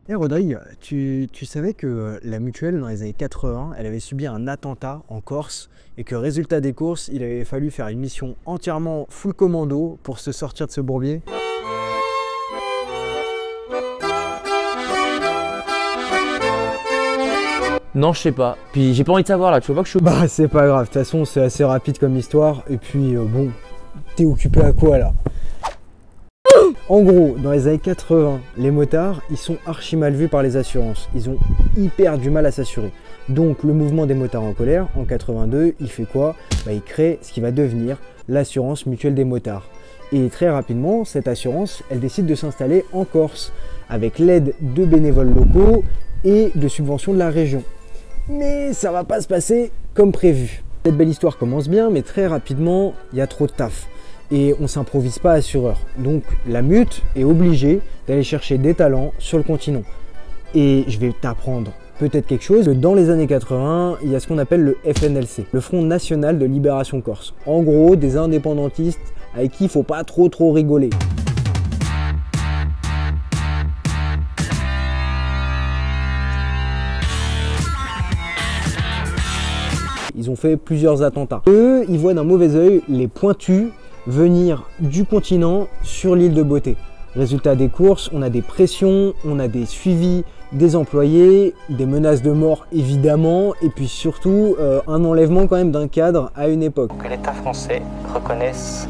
Et Rodrigue, tu savais que la mutuelle dans les années 80, elle avait subi un attentat en Corse et que résultat des courses, il avait fallu faire une mission entièrement full commando pour se sortir de ce bourbier? Non, je sais pas. Puis j'ai pas envie de savoir là, tu vois pas que je suis... Bah c'est pas grave, de toute façon c'est assez rapide comme histoire et puis bon, t'es occupé à quoi là? En gros, dans les années 80, les motards, ils sont archi mal vus par les assurances. Ils ont hyper du mal à s'assurer. Donc le mouvement des motards en colère, en 82, il fait quoi? Bah, il crée ce qui va devenir l'assurance mutuelle des motards. Et très rapidement, cette assurance, elle décide de s'installer en Corse, avec l'aide de bénévoles locaux et de subventions de la région. Mais ça va pas se passer comme prévu. Cette belle histoire commence bien, mais très rapidement, il y a trop de taf. Et on s'improvise pas assureur. Donc la mute est obligée d'aller chercher des talents sur le continent. Et je vais t'apprendre peut-être quelque chose. Dans les années 80, il y a ce qu'on appelle le FNLC, le Front National de Libération Corse. En gros, des indépendantistes avec qui il faut pas trop rigoler. Ils ont fait plusieurs attentats. Eux, ils voient d'un mauvais œil les pointus venir du continent sur l'île de Beauté. Résultat des courses, on a des pressions, on a des suivis des employés, des menaces de mort évidemment, et puis surtout un enlèvement quand même d'un cadre à une époque. Que l'État français reconnaisse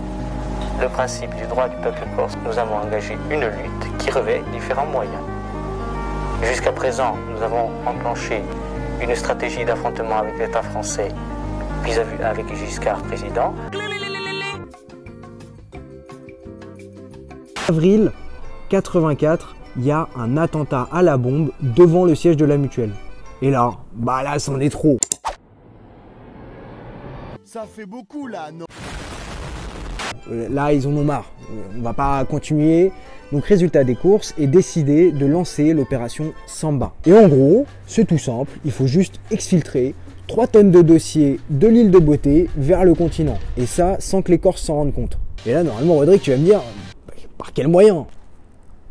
le principe du droit du peuple corse, nous avons engagé une lutte qui revêt différents moyens. Jusqu'à présent, nous avons enclenché une stratégie d'affrontement avec l'État français vis-à-vis avec Giscard président. Avril 84, il y a un attentat à la bombe devant le siège de la mutuelle. Et là, bah là, c'en est trop. Ça fait beaucoup là, non? Là, ils en ont marre. On va pas continuer. Donc, résultat des courses est décidé de lancer l'opération Samba. Et en gros, c'est tout simple. Il faut juste exfiltrer 3 tonnes de dossiers de l'île de Beauté vers le continent. Et ça, sans que les Corses s'en rendent compte. Et là, normalement, Rodrigue, tu vas me dire, par quel moyen?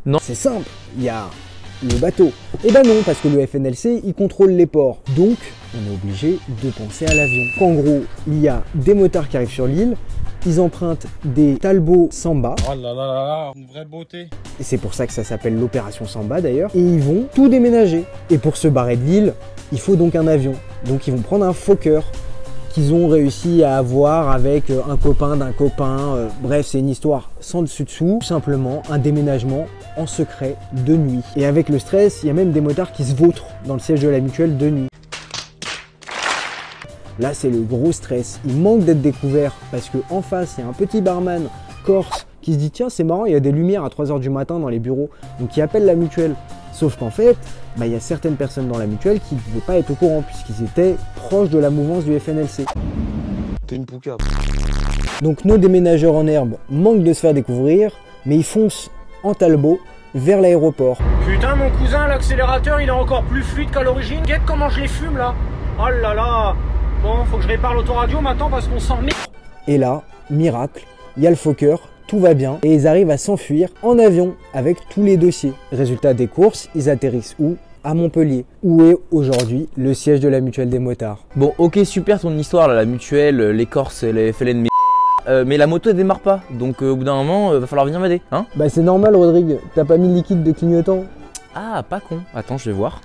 Non. C'est simple. Il y a le bateau. Eh ben non, parce que le FNLC, il contrôle les ports. Donc, on est obligé de penser à l'avion. En gros, il y a des motards qui arrivent sur l'île. Ils empruntent des Talbot Samba. Oh là là là là, une vraie beauté. Et c'est pour ça que ça s'appelle l'opération Samba d'ailleurs. Et ils vont tout déménager. Et pour se barrer de l'île, il faut donc un avion. Donc ils vont prendre un Fokker qu'ils ont réussi à avoir avec un copain d'un copain. Bref, c'est une histoire sans dessus-dessous. Tout simplement un déménagement en secret de nuit. Et avec le stress, il y a même des motards qui se vautrent dans le siège de la mutuelle de nuit. Là, c'est le gros stress. Il manque d'être découvert parce qu'en face, il y a un petit barman corse qui se dit « Tiens, c'est marrant, il y a des lumières à 3 h du matin dans les bureaux. » Donc, il appelle la mutuelle. Sauf qu'en fait, il y a certaines personnes dans la mutuelle qui ne pouvaient pas être au courant puisqu'ils étaient proches de la mouvance du FNLC. T'es une poucave. Donc, nos déménageurs en herbe manquent de se faire découvrir, mais ils foncent en Talbot vers l'aéroport. Putain, mon cousin, l'accélérateur, il est encore plus fluide qu'à l'origine. Guette comment je les fume, là. Oh là là. Bon, faut que je répare l'autoradio maintenant parce qu'on s'en met. Et là, miracle, il y a le Fokker, tout va bien, et ils arrivent à s'enfuir en avion avec tous les dossiers. Résultat des courses, ils atterrissent où? À Montpellier, où est aujourd'hui le siège de la mutuelle des motards. Bon, ok, super ton histoire là, la mutuelle, les Corses, les FLN, mais la moto elle démarre pas, donc au bout d'un moment, va falloir venir m'aider, hein? Bah c'est normal Rodrigue, t'as pas mis le liquide de clignotant? Ah, pas con. Attends, je vais voir.